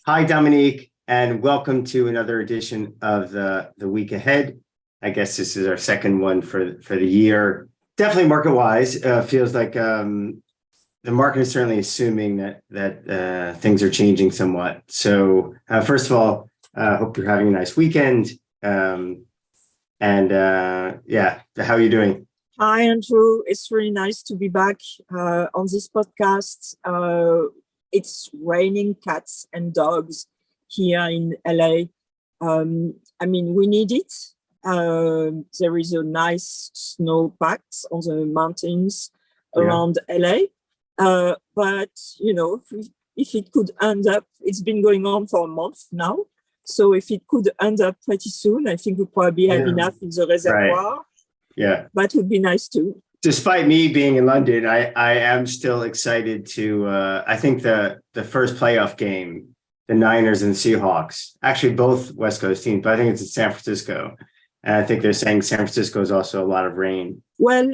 Hi, Dominique, and welcome to another edition of the week ahead. I guess this is our second one for the year. Definitely market-wise, feels like the market is certainly assuming that things are changing somewhat. So first of all, hope you're having a nice weekend. Yeah, how are you doing? Hi, Andrew. It's really nice to be back on this podcast. It's raining cats and dogs here in LA. We need it. There is a nice snow pact on the mountains around LA. But, if it could end up, it's been going on for a month now. So if it could end up pretty soon, I think we probably have enough in the reservoir. Right. Yeah. That would be nice too. Despite me being in London, I am still excited to, I think the first playoff game, the Niners and Seahawks, actually both West Coast teams, but I think it's in San Francisco. And I think they're saying San Francisco is also a lot of rain. Well,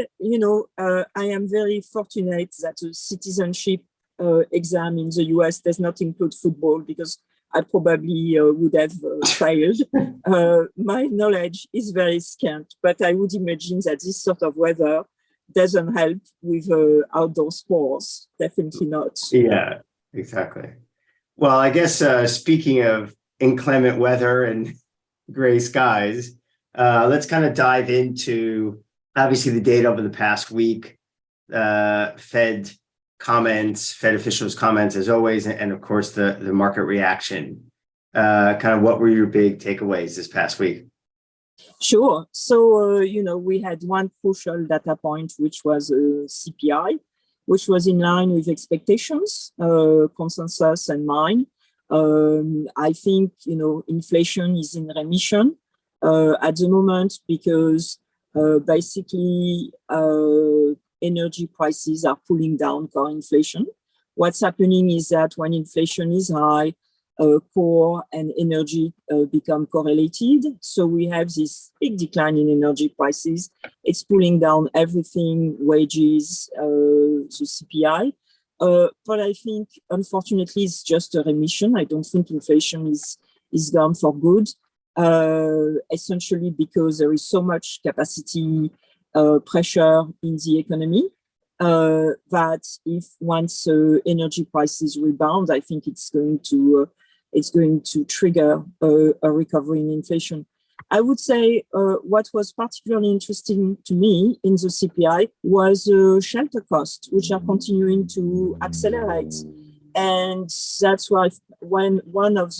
I am very fortunate that the citizenship exam in the US does not include football because I probably would have failed. My knowledge is very scant, but I would imagine that this sort of weather doesn't help with outdoor sports. Definitely not. Yeah, exactly. Well, I guess speaking of inclement weather and gray skies, let's kind of dive into obviously the data over the past week, Fed officials' comments as always, and of course the market reaction. Kind of what were your big takeaways this past week? Sure. So, we had one crucial data point, which was CPI, which was in line with expectations, consensus and mine. I think, inflation is in remission at the moment because basically energy prices are pulling down core inflation. What's happening is that when inflation is high, core and energy become correlated. So we have this big decline in energy prices. It's pulling down everything, wages, the CPI. But I think, unfortunately, it's just a remission. I don't think inflation is gone for good, essentially because there is so much capacity pressure in the economy that if once energy prices rebound, I think it's going to trigger a recovery in inflation. I would say what was particularly interesting to me in the CPI was shelter costs, which are continuing to accelerate. And that's why when one of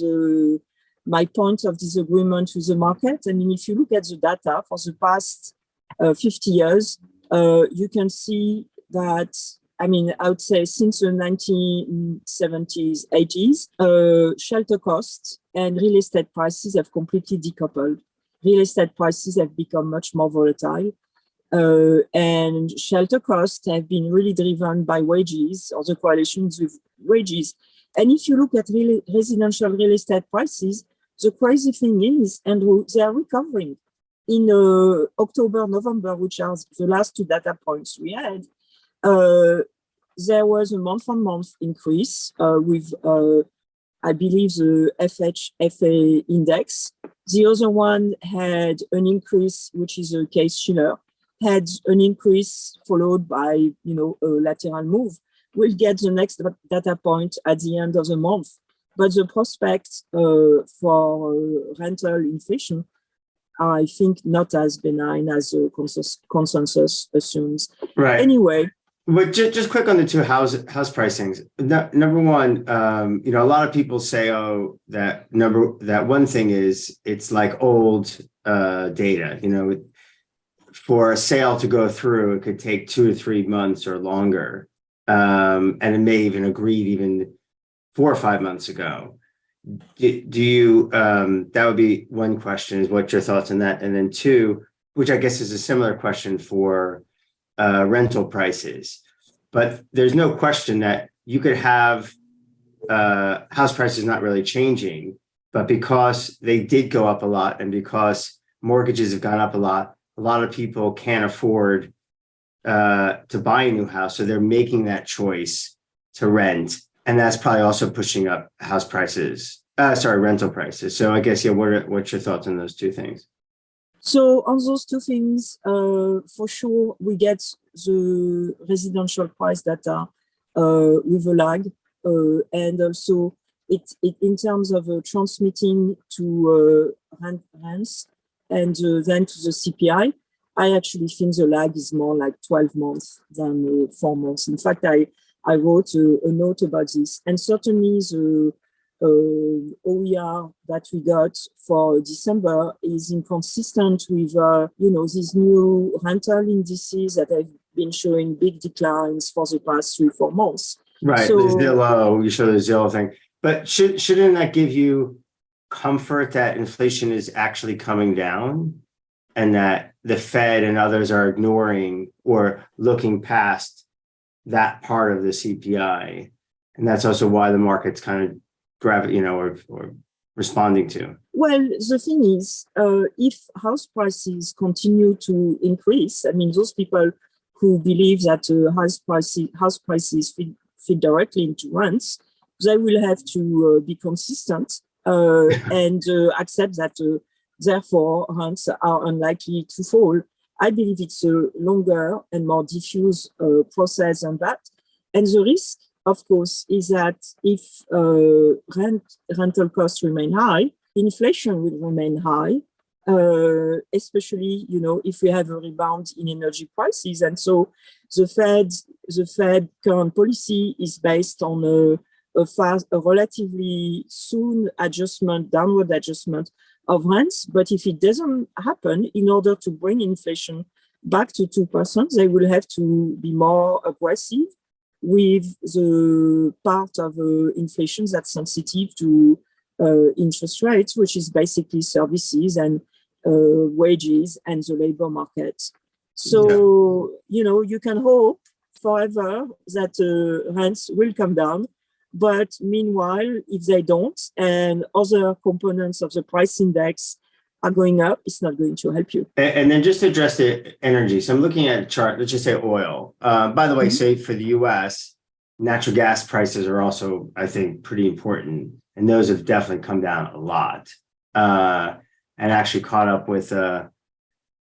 my points of disagreement with the market, if you look at the data for the past 50 years, you can see that, I would say since the 1970s, 80s, shelter costs and real estate prices have completely decoupled. Real estate prices have become much more volatile. And shelter costs have been really driven by wages or the correlations with wages. And if you look at residential real estate prices, the crazy thing is, Andrew, they are recovering. In October, November, which are the last two data points we had, there was a month-on-month increase with, I believe, the FHFA index. The other one had an increase, which is a Case-Shiller, had an increase followed by, a lateral move. We'll get the next data point at the end of the month. But the prospects for rental inflation are, I think, not as benign as the consensus assumes. Right. Anyway. But just quick on the two house pricings. Number one, a lot of people say, that one thing is it's like old data. For a sale to go through, it could take 2 to 3 months or longer, and it may even agreed even 4 or 5 months ago. Do you? That would be one question. Is what's your thoughts on that? And then two, which I guess is a similar question for rental prices, but there's no question that you could have house prices not really changing, but because they did go up a lot and because mortgages have gone up a lot of people can't afford to buy a new house, so they're making that choice to rent. And that's probably also pushing up house prices, rental prices. So I guess, yeah, what's your thoughts on those two things? So on those two things, for sure, we get the residential price data with a lag, and also it in terms of transmitting to rents and then to the CPI. I actually think the lag is more like 12 months than 4 months. In fact, I wrote a note about this, and certainly the OER that we got for December is inconsistent with, these new rental indices that have been showing big declines for the past 3-4 months. Right, So, the Zillow, you show the Zillow thing, but shouldn't that give you comfort that inflation is actually coming down and that the Fed and others are ignoring or looking past that part of the CPI? And that's also why the market's kind of or responding to. Well, the thing is, if house prices continue to increase, I mean, those people who believe that house prices fit directly into rents, they will have to be consistent and accept that, therefore, rents are unlikely to fall. I believe it's a longer and more diffuse process than that. And the risk, of course, is that if rental costs remain high, inflation will remain high, especially, if we have a rebound in energy prices. And so the Fed current policy is based on a relatively soon downward adjustment of rents. But if it doesn't happen, in order to bring inflation back to 2%, they will have to be more aggressive with the part of inflation that's sensitive to interest rates, which is basically services and wages and the labor market. So, you can hope forever that rents will come down. But meanwhile, if they don't, and other components of the price index are going up, it's not going to help you. And then just to address the energy. So I'm looking at a chart, let's just say oil. By the way, say for the US, natural gas prices are also, I think, pretty important. And those have definitely come down a lot. And actually caught up with a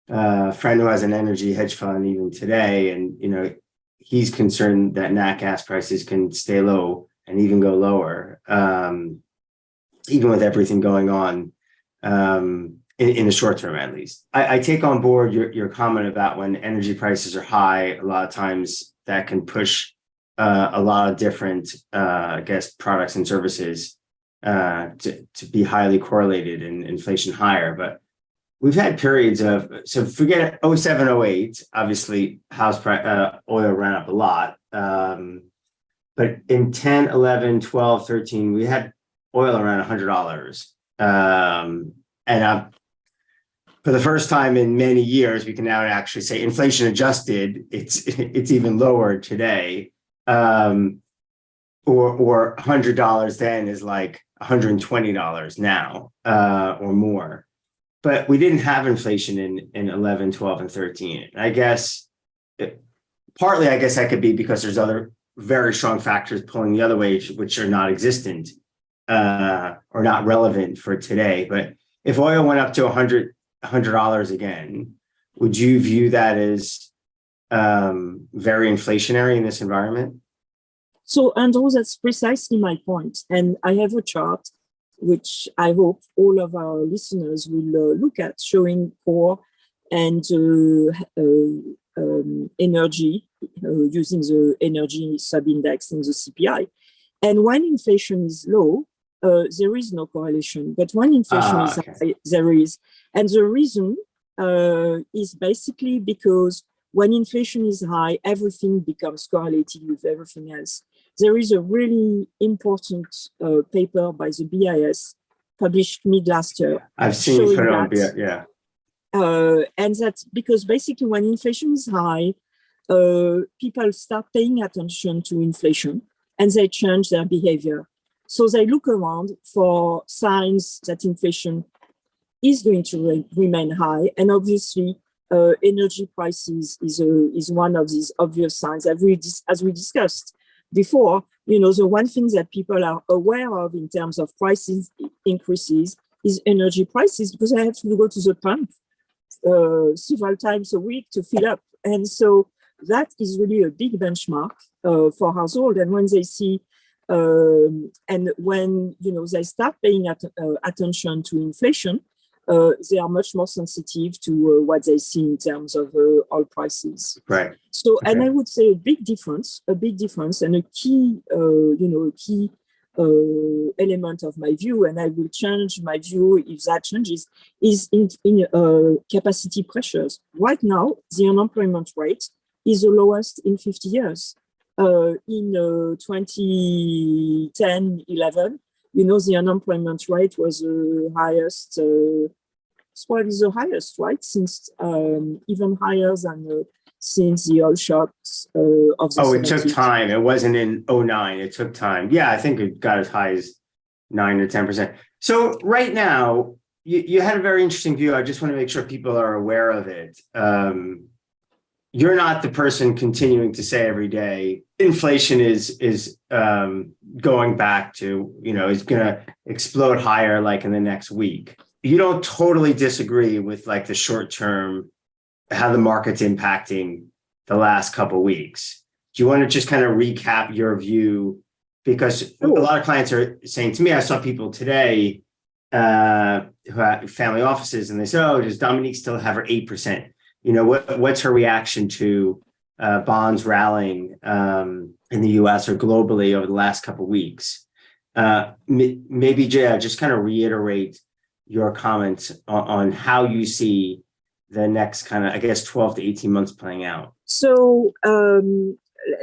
friend who has an energy hedge fund even today. And, he's concerned that nat gas prices can stay low and even go lower, even with everything going on. In the short term, at least. I take on board your comment about when energy prices are high, a lot of times that can push a lot of different, products and services to be highly correlated and inflation higher. But we've had periods so forget 07, 08, obviously oil ran up a lot. But in 10, 11, 12, 13, we had oil around $100. And for the first time in many years, we can now actually say inflation adjusted, it's even lower today. Or $100 then is like $120 now, or more. But we didn't have inflation in 11, 12, and 13. I guess partly that could be because there's other very strong factors pulling the other way, which are not existent or not relevant for today. But if oil went up to $100 again, would you view that as very inflationary in this environment? So, Andrew, that's precisely my point. And I have a chart, which I hope all of our listeners will look at, showing core and energy, using the energy sub-index in the CPI. And when inflation is low, there is no correlation. But when inflation is high, there is. And the reason is basically because when inflation is high, everything becomes correlated with everything else. There is a really important paper by the BIS published mid last year. I've seen it put on BIS, yeah. And that's because basically when inflation is high, people start paying attention to inflation and they change their behavior. So they look around for signs that inflation is going to remain high. And obviously, energy prices is one of these obvious signs, as we discussed. before, the one thing that people are aware of in terms of prices increases is energy prices, because I have to go to the pump several times a week to fill up. And so that is really a big benchmark for household. And when they see, and when, they start paying attention to inflation, they are much more sensitive to what they see in terms of oil prices. Right. So, okay. And I would say a big difference, and a key, element of my view, and I will change my view if that changes, is in capacity pressures. Right now, the unemployment rate is the lowest in 50 years. In 2010, 11, the unemployment rate was the highest, it's probably the highest, right? Since even higher than since the oil shocks of the 70s. It took time. It wasn't in 2009. It took time. Yeah, I think it got as high as 9 or 10%. So right now, you had a very interesting view. I just want to make sure people are aware of it. You're not the person continuing to say every day inflation is going back to, is going to explode higher like in the next week. You don't totally disagree with like the short term, how the market's impacting the last couple of weeks. Do you want to just kind of recap your view? Because a lot of clients are saying to me, I saw people today who have family offices, and they say, "Oh, does Dominique still have her 8%?" What's her reaction to bonds rallying in the US or globally over the last couple of weeks? Maybe, Jaya, just kind of reiterate your comments on how you see the next kind of, 12 to 18 months playing out. So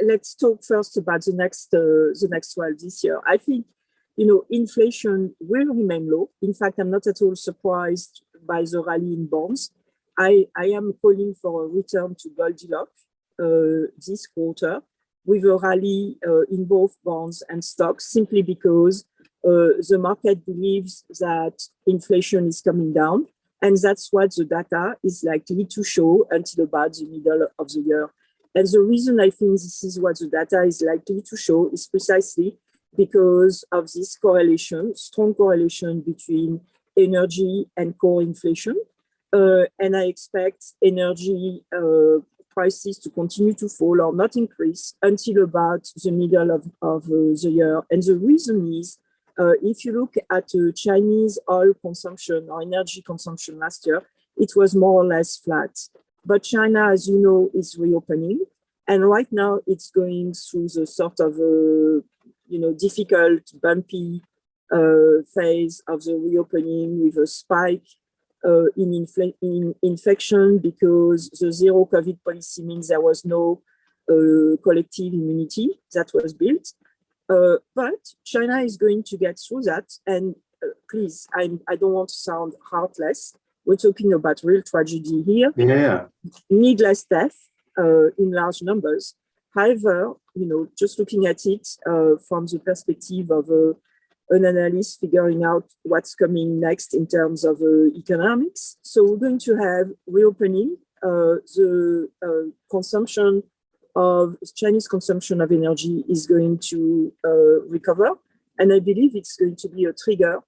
let's talk first about the next 12 this year. I think, inflation will remain low. In fact, I'm not at all surprised by the rally in bonds. I am calling for a return to Goldilocks this quarter with a rally in both bonds and stocks, simply because the market believes that inflation is coming down. And that's what the data is likely to show until about the middle of the year. And the reason I think this is what the data is likely to show is precisely because of this correlation, strong correlation between energy and core inflation. And I expect energy prices to continue to fall or not increase until about the middle of the year. And the reason is, if you look at Chinese oil consumption or energy consumption last year, it was more or less flat. But China, as you know, is reopening. And right now it's going through the sort of, difficult, bumpy phase of the reopening with a spike in infection because the zero COVID policy means there was no collective immunity that was built. But China is going to get through that. And please, I don't want to sound heartless. We're talking about real tragedy here. Yeah. Needless death in large numbers. However, just looking at it from the perspective of an analyst figuring out what's coming next in terms of economics. So we're going to have reopening, the consumption of Chinese consumption of energy is going to recover. And I believe it's going to be a trigger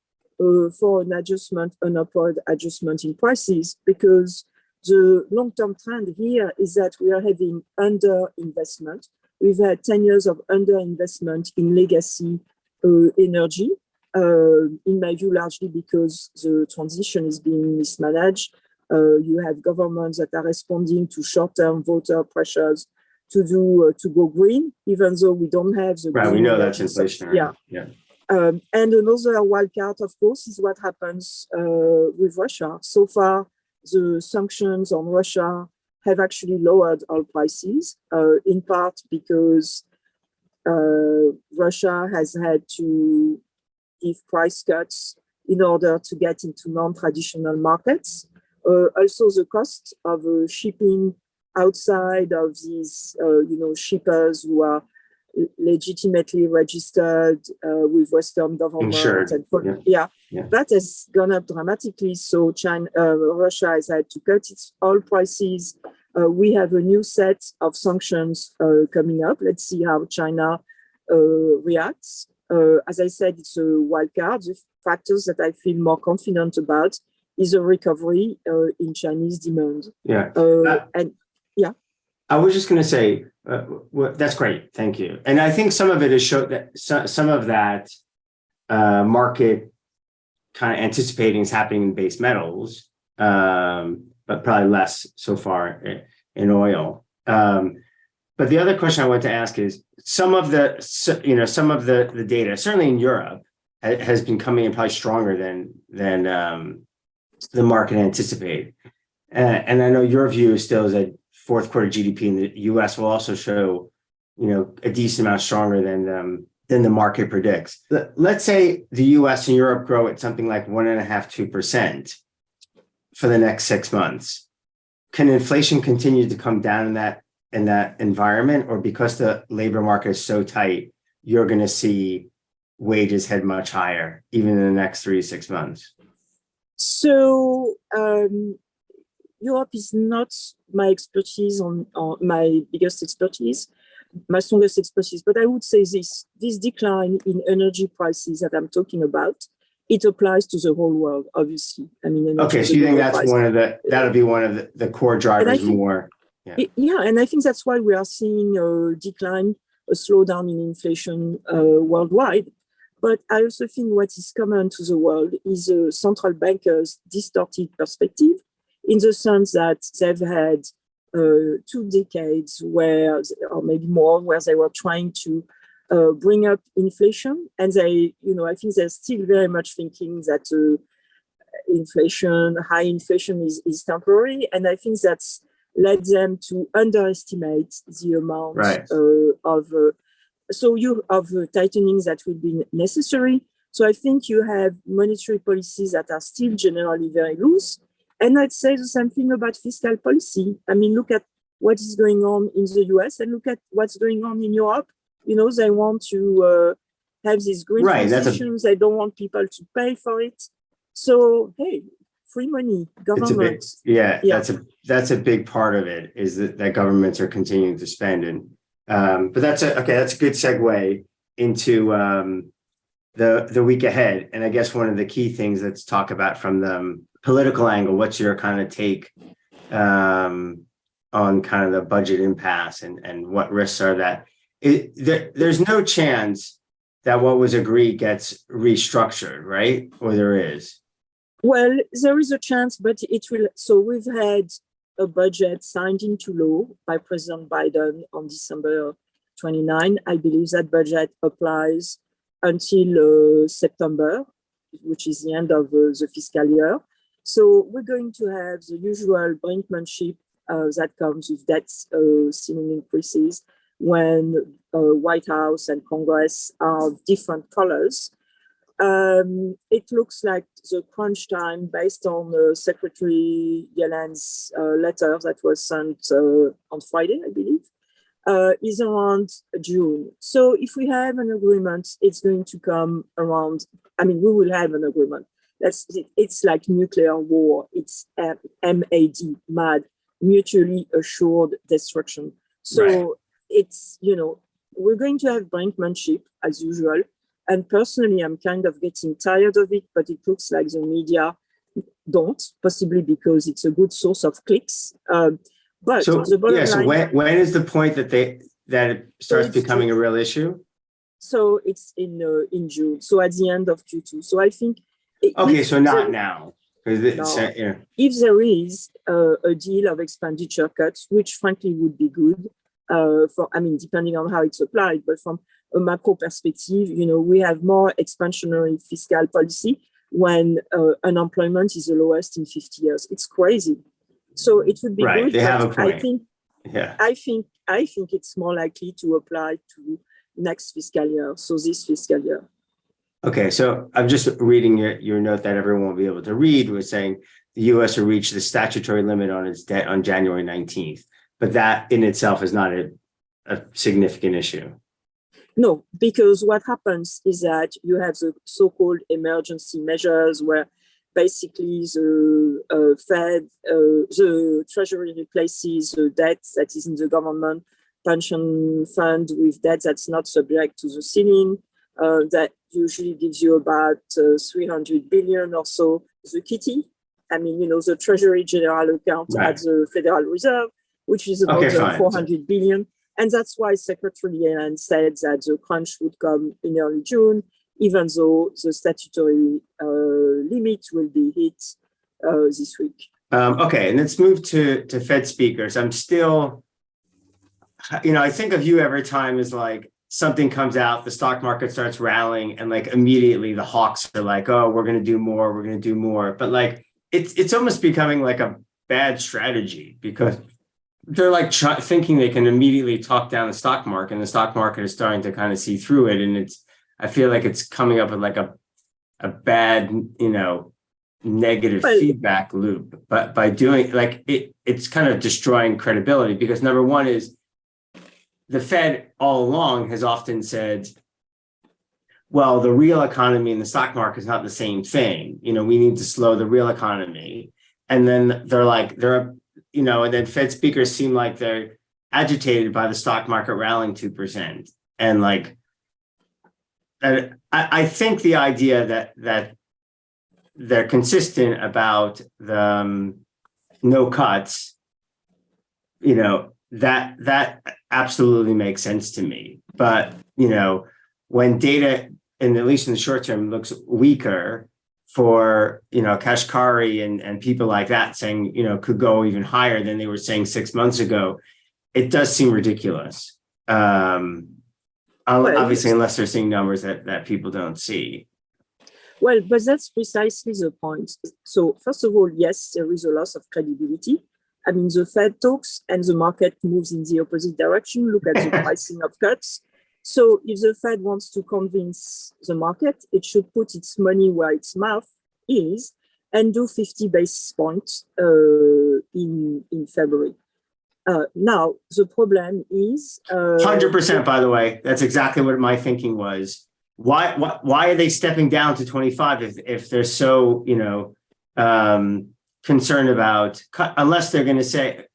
for an upward adjustment in prices, because the long-term trend here is that we are having underinvestment. We've had 10 years of underinvestment in legacy energy, in my view, largely because the transition is being mismanaged. You have governments that are responding to short-term voter pressures to go green, even though we don't have the right. We know that's inflationary. Yeah. And another wild card, of course, is what happens with Russia. So far, the sanctions on Russia have actually lowered oil prices, in part because Russia has had to give price cuts in order to get into non-traditional markets. Also, the cost of shipping outside of these, shippers who are legitimately registered with Western governments. Insured. That has gone up dramatically. So Russia has had to cut its oil prices. We have a new set of sanctions coming up. Let's see how China reacts. As I said, it's a wild card. The factors that I feel more confident about is a recovery in Chinese demand. Yeah. And yeah. I was just going to say, that's great. Thank you. And I think some of it is showed that some of that market kind of anticipating is happening in base metals, but probably less so far in oil. But the other question I want to ask is some of the data, certainly in Europe, has been coming in probably stronger than the market anticipated. And I know your view still is that fourth quarter GDP in the US will also show, a decent amount stronger than the market predicts. Let's say the US and Europe grow at something like 1.5%, 2% for the next 6 months. Can inflation continue to come down in that environment, or because the labor market is so tight, you're going to see wages head much higher, even in the next 3 to 6 months? So Europe is not my expertise on my biggest expertise, my strongest expertise. But I would say this decline in energy prices that I'm talking about, it applies to the whole world, obviously. I mean, okay, so you think that's that'll be one of the core drivers more? Yeah, and I think that's why we are seeing a decline, a slowdown in inflation worldwide. But I also think what is common to the world is central bankers' distorted perspective, in the sense that they've had 2 decades where, or maybe more, where they were trying to bring up inflation. And they, I think they're still very much thinking that high inflation is temporary. And I think that's led them to underestimate the amount of tightening that will be necessary. So I think you have monetary policies that are still generally very loose. And I'd say the same thing about fiscal policy. I mean, look at what is going on in the US and look at what's going on in Europe. They want to have these green transitions. They don't want people to pay for it. So, hey, free money, government. That's a big part of it, is that governments are continuing to spend. And but that's a good segue into the week ahead. And I guess one of the key things, let's talk about from the political angle. What's your kind of take on kind of the budget impasse and what risks are that? There's no chance that what was agreed gets restructured, right? Or there is? Well, there is a chance, but it will. So we've had a budget signed into law by President Biden on December 29. I believe that budget applies until September, which is the end of the fiscal year. So we're going to have the usual brinkmanship that comes with debt ceiling increases when White House and Congress are different colors. It looks like the crunch time, based on Secretary Yellen's letter that was sent on Friday, I believe, is around June. So if we have an agreement, it's going to come around, we will have an agreement. It's like nuclear war. It's MAD, MAD, mutually assured destruction. So it's, we're going to have brinkmanship as usual. And personally, I'm kind of getting tired of it, but it looks like the media don't, possibly because it's a good source of clicks. But so, the bottom line, so when is the point that it starts becoming a real issue? So it's in June. So at the end of Q2. So I think. So not now. If there is a deal of expenditure cuts, which frankly would be good, depending on how it's applied, but from a macro perspective, we have more expansionary fiscal policy when unemployment is the lowest in 50 years. It's crazy. So it would be good. They have a point. I think it's more likely to apply to next fiscal year. So this fiscal year. Okay, so I'm just reading your note that everyone will be able to read. We're saying the U.S. will reach the statutory limit on its debt on January 19th, but that in itself is not a significant issue. No, because what happens is that you have the so-called emergency measures where basically the Fed, the Treasury replaces the debt that is in the government pension fund with debt that's not subject to the ceiling. That usually gives you about 300 billion or so. The kitty, I mean, the Treasury General account at the Federal Reserve, which is about 400 billion. And that's why Secretary Yellen said that the crunch would come in early June, even though the statutory limit will be hit this week. Okay, and let's move to Fed speakers. I'm still, I think of you every time as like something comes out, the stock market starts rallying, and like immediately the hawks are like, oh, we're going to do more, we're going to do more. But like, it's almost becoming like a bad strategy because they're like thinking they can immediately talk down the stock market, and the stock market is starting to kind of see through it. And I feel like it's coming up with like a bad, negative feedback loop. But by doing like it's kind of destroying credibility because number one is the Fed all along has often said, well, the real economy and the stock market is not the same thing. We need to slow the real economy. And then and then Fed speakers seem like they're agitated by the stock market rallying 2%. And like, I think the idea that they're consistent about the no cuts, that absolutely makes sense to me. But, when data, and at least in the short term, looks weaker for, Kashkari and people like that saying, could go even higher than they were saying 6 months ago, it does seem ridiculous. Obviously, unless they're seeing numbers that people don't see. Well, but that's precisely the point. So first of all, yes, there is a loss of credibility. I mean, the Fed talks and the market moves in the opposite direction. Look at the pricing of cuts. So if the Fed wants to convince the market, it should put its money where its mouth is and do 50 basis points in February. Now, the problem is... 100%, by the way. That's exactly what my thinking was. Why are they stepping down to 25 if they're so, concerned about cut, unless they're going to say,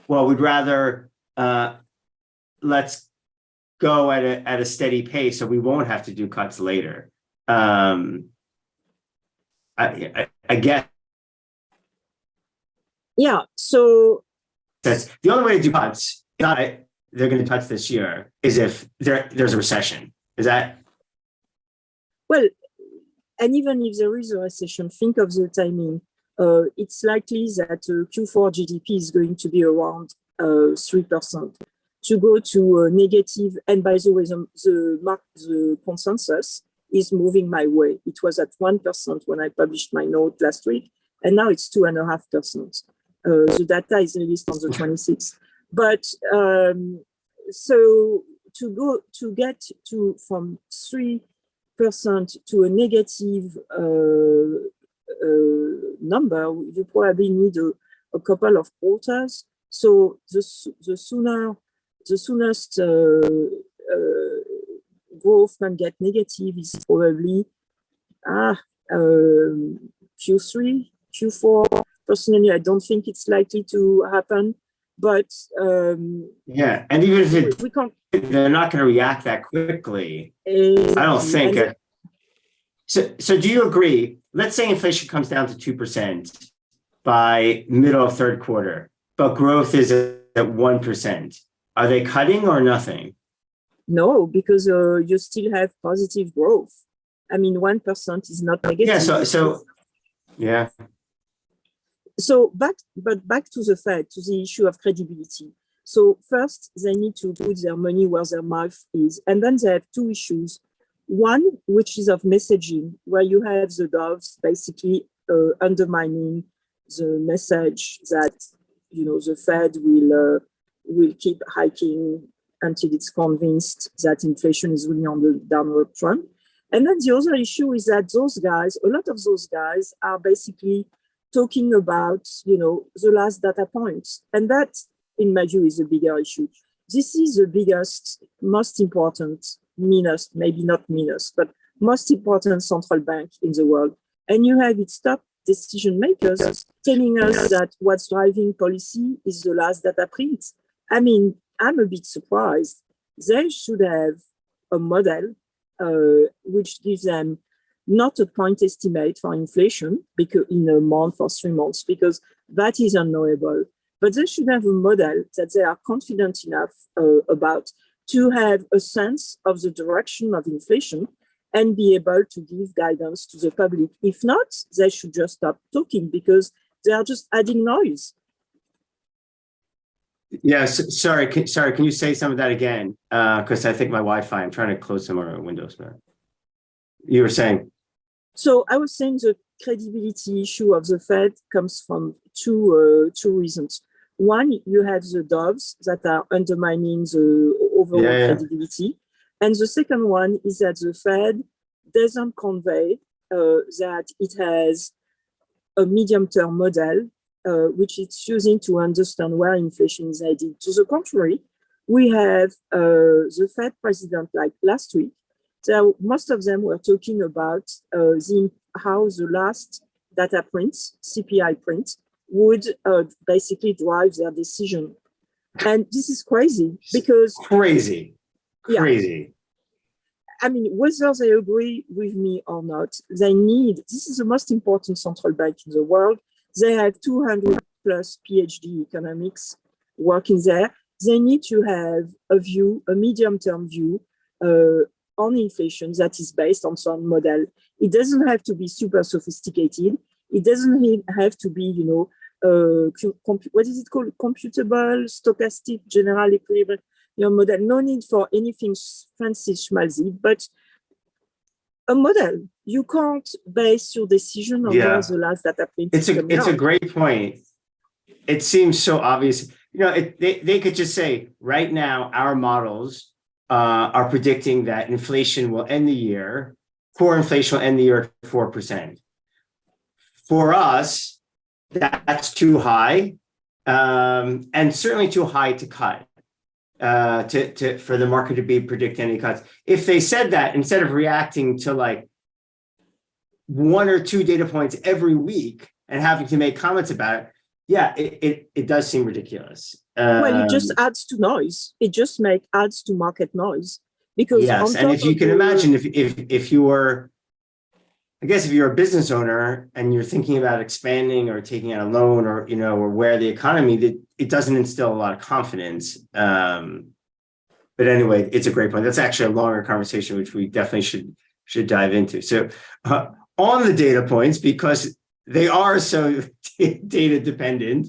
well, we'd rather let's go at a steady pace so we won't have to do cuts later. I guess. Yeah, so that's the only way to do cuts. They're going to cuts this year is if there's a recession. Is that? Well, and even if there is a recession, think of the timing. It's likely that Q4 GDP is going to be around 3%. To go to negative, and by the way, the consensus is moving my way. It was at 1% when I published my note last week, and now it's 2.5%. The data is released on the 26th. But so to get from 3% to a negative number, you probably need a couple of quarters. So the soonest growth can get negative is probably Q3, Q4. Personally, I don't think it's likely to happen. But yeah, and even if they're not going to react that quickly, I don't think. So do you agree? Let's say inflation comes down to 2% by middle of third quarter, but growth is at 1%. Are they cutting or nothing? No, because you still have positive growth. I mean, 1% is not negative. Yeah. So back to the Fed, to the issue of credibility. So first, they need to put their money where their mouth is. And then they have two issues. One, which is of messaging, where you have the doves basically undermining the message that, the Fed will keep hiking until it's convinced that inflation is really on the downward trend. And then the other issue is that a lot of those guys are basically talking about, the last data points. And that, in my view, is a bigger issue. This is the biggest, most important, maybe not meanest, but most important central bank in the world. And you have its top decision makers telling us that what's driving policy is the last data print. I mean, I'm a bit surprised. They should have a model which gives them not a point estimate for inflation because in a month or 3 months, because that is unknowable. But they should have a model that they are confident enough about to have a sense of the direction of inflation and be able to give guidance to the public. If not, they should just stop talking because they are just adding noise. Yes, sorry, can you say some of that again? Because I think my Wi-Fi, I'm trying to close some of our windows, but you were saying. So I was saying the credibility issue of the Fed comes from two reasons. One, you have the doves that are undermining the overall credibility. And the second one is that the Fed doesn't convey that it has a medium-term model which it's using to understand where inflation is headed. To the contrary, we have the Fed president like last week. So most of them were talking about how the last data prints, CPI print, would basically drive their decision. And this is crazy because... Crazy. Yeah, I mean, whether they agree with me or not, they need, this is the most important central bank in the world. They have 200 plus PhD economics working there. They need to have a view, a medium-term view on inflation that is based on some model. It doesn't have to be super sophisticated. It doesn't have to be, you know, what is it called? Computable, stochastic, general equilibrium model. No need for anything fancy schmaltzy, but a model. You can't base your decision on where the last data print is coming It's out. a great point. It seems so obvious. You know, they could just say, right now, our models are predicting that inflation will end the year, core inflation will end the year at 4%. For us, that's too high, and certainly too high to cut. For the market to be predicting any cuts. If they said that instead of reacting to like 1 or 2 data points every week and having to make comments about it, yeah, it does seem ridiculous. Well, it just adds to noise. It just adds to market noise because yes, and if you can imagine if you were, I guess if you're a business owner and you're thinking about expanding or taking out a loan or, you know, or where the economy, it doesn't instill a lot of confidence. But anyway, it's a great point. That's actually a longer conversation, which we definitely should dive into. So on the data points, because they are so data dependent,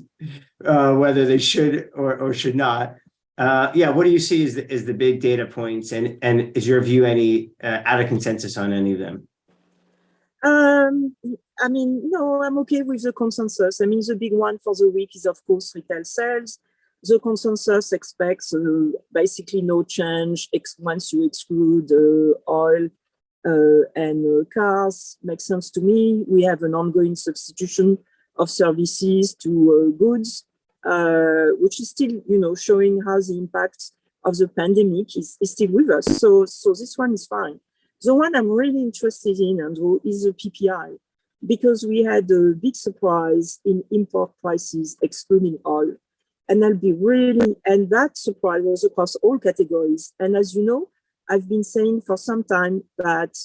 whether they should or should not. What do you see as the big data points, and is your view any out of consensus on any of them? I mean, no, I'm okay with the consensus. I mean, the big one for the week is, of course, retail sales. The consensus expects basically no change once you exclude oil and cars. Makes sense to me. We have an ongoing substitution of services to goods, which is still, you know, showing how the impact of the pandemic is still with us. So this one is fine. The one I'm really interested in, Andrew, is the PPI, because we had a big surprise in import prices excluding oil. And and that surprise was across all categories. And as you know, I've been saying for some time that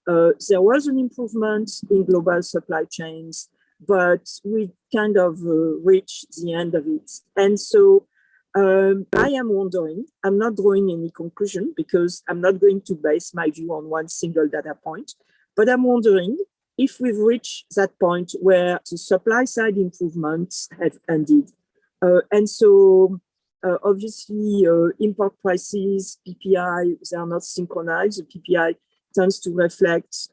there was an improvement in global supply chains, but we kind of reached the end of it. And so I am wondering, I'm not drawing any conclusion because I'm not going to base my view on one single data point, but I'm wondering if we've reached that point where the supply side improvements have ended. And so obviously import prices, PPI, they are not synchronized. The PPI tends to reflect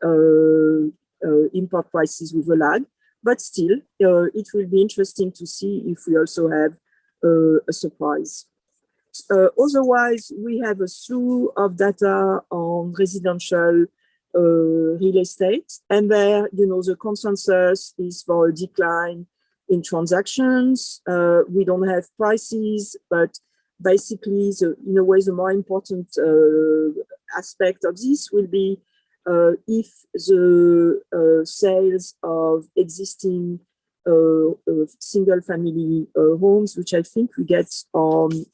import prices with a lag, but still it will be interesting to see if we also have a surprise. Otherwise, we have a slew of data on residential real estate, and there, you know, the consensus is for a decline in transactions. We don't have prices, but basically, in a way, the more important aspect of this will be if the sales of existing single-family homes, which I think we get on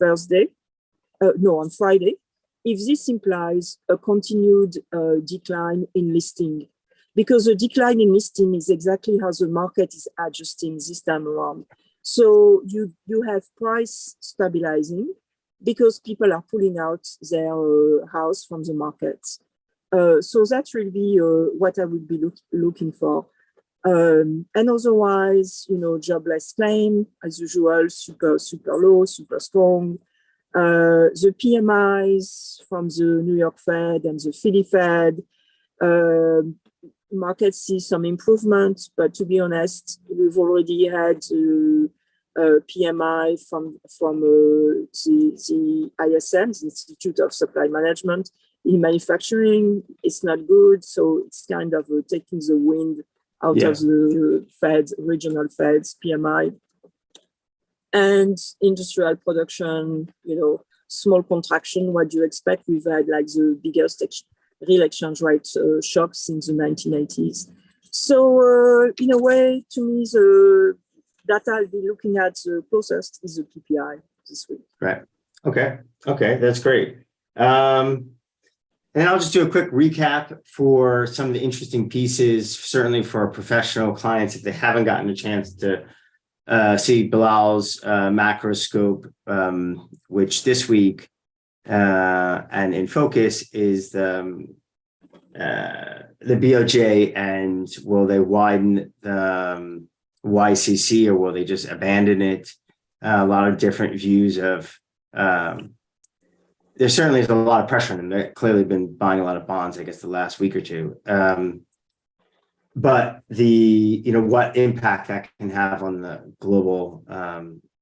on Friday, if this implies a continued decline in listing, because a decline in listing is exactly how the market is adjusting this time around. So you have price stabilizing because people are pulling out their house from the market. So that's really what I would be looking for. And otherwise, jobless claim, as usual, super low, super strong. The PMIs from the New York Fed and the Philly Fed, markets see some improvement, but to be honest, we've already had PMI from the ISM, the Institute of Supply Management, in manufacturing. It's not good, so it's kind of taking the wind out of the Feds, regional Feds, PMI. And industrial production, small contraction. What do you expect? We've had like the biggest real exchange rate shock since the 1980s. So in a way, to me, the data I'll be looking at the closest is the PPI this week. Right. Okay, that's great. And I'll just do a quick recap for some of the interesting pieces, certainly for our professional clients, if they haven't gotten a chance to see Bilal's macroscope, which this week and in focus is the BOJ, and will they widen the YCC or will they just abandon it? A lot of different views of. There certainly is a lot of pressure on them. They've clearly been buying a lot of bonds, I guess, the last week or two. But what impact that can have on the global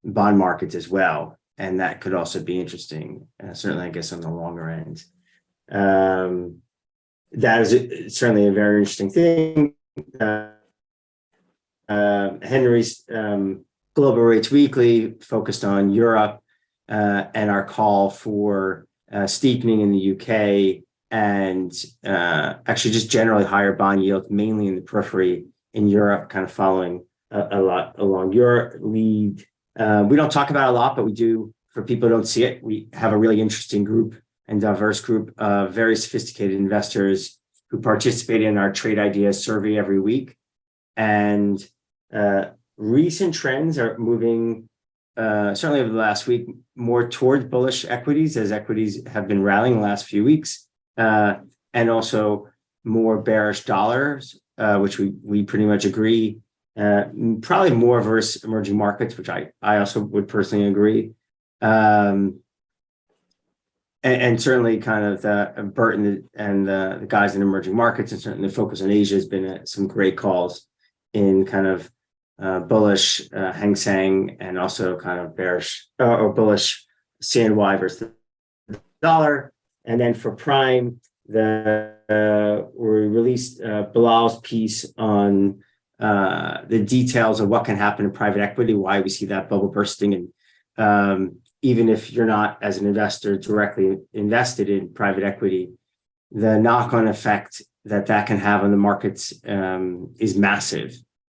bond markets as well, and that could also be interesting. Certainly, I guess on the longer end, that is certainly a very interesting thing. Henry's Global Rates Weekly focused on Europe and our call for steepening in the UK. And actually just generally higher bond yields, mainly in the periphery in Europe, kind of following a lot along your lead. We don't talk about it a lot, but we do. For people who don't see it, we have a really interesting group and diverse group of very sophisticated investors who participate in our Trade Ideas survey every week. And recent trends are moving, certainly over the last week, more towards bullish equities, as equities have been rallying the last few weeks. And also more bearish dollars, which we pretty much agree. Probably more versus emerging markets, which I also would personally agree. And certainly kind of Bert and the guys in emerging markets, and certainly the focus on Asia has been some great calls in kind of bullish Hang Seng, and also kind of bearish or bullish CNY versus the dollar. And then for Prime, we released Bilal's piece on the details of what can happen in private equity, why we see that bubble bursting. And even if you're not, as an investor, directly invested in private equity, the knock-on effect that can have on the markets is massive,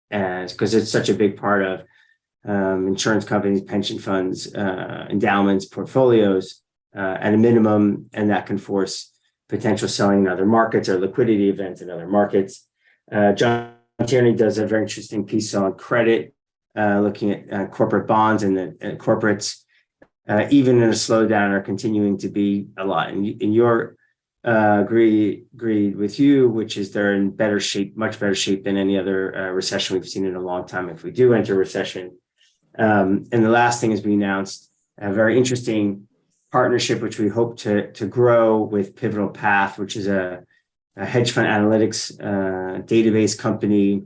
because it's such a big part of insurance companies, pension funds, endowments, portfolios. At a minimum, and that can force potential selling in other markets or liquidity events in other markets. John Tierney does a very interesting piece on credit, looking at corporate bonds, and the corporates, even in a slowdown, are continuing to be a lot. And your agreed with you, which is they're in better shape, much better shape than any other recession we've seen in a long time, if we do enter recession. And the last thing is we announced a very interesting partnership, which we hope to grow with Pivotal Path, which is a hedge fund analytics database company,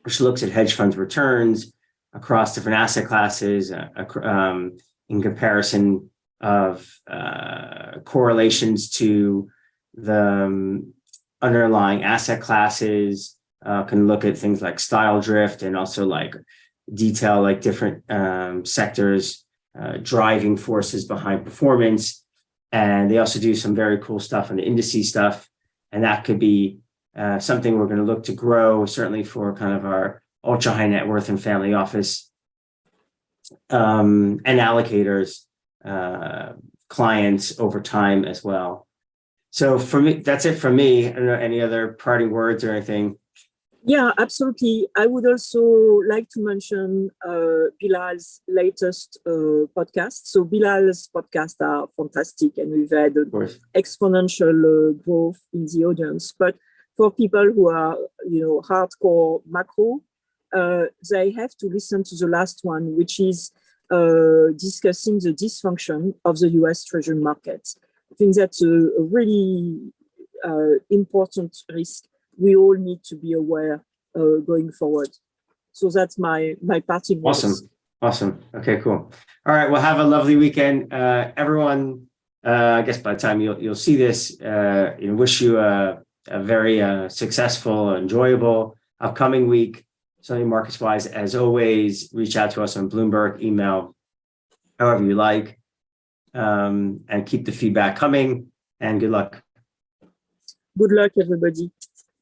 which looks at hedge funds returns across different asset classes in comparison of correlations to the underlying asset classes, can look at things like style drift, and also like detail like different sectors, driving forces behind performance. And they also do some very cool stuff on the indices stuff. And that could be something we're going to look to grow, certainly for kind of our ultra high net worth and family office and allocators, clients over time as well. So for me, that's it from me. I don't know, any other parting words or anything? Yeah, absolutely. I would also like to mention Bilal's latest podcast. So Bilal's podcasts are fantastic, and we've had exponential growth in the audience. But for people who are, hardcore macro, they have to listen to the last one, which is discussing the dysfunction of the US Treasury market. I think that's a really important risk we all need to be aware going forward. So that's my parting words. Awesome. Okay, cool. All right. Well, have a lovely weekend, everyone. I guess by the time you'll see this, wish you a very successful, enjoyable upcoming week. Something markets wise, as always, reach out to us on Bloomberg, email, however you like, and keep the feedback coming. And good luck. Good luck, everybody.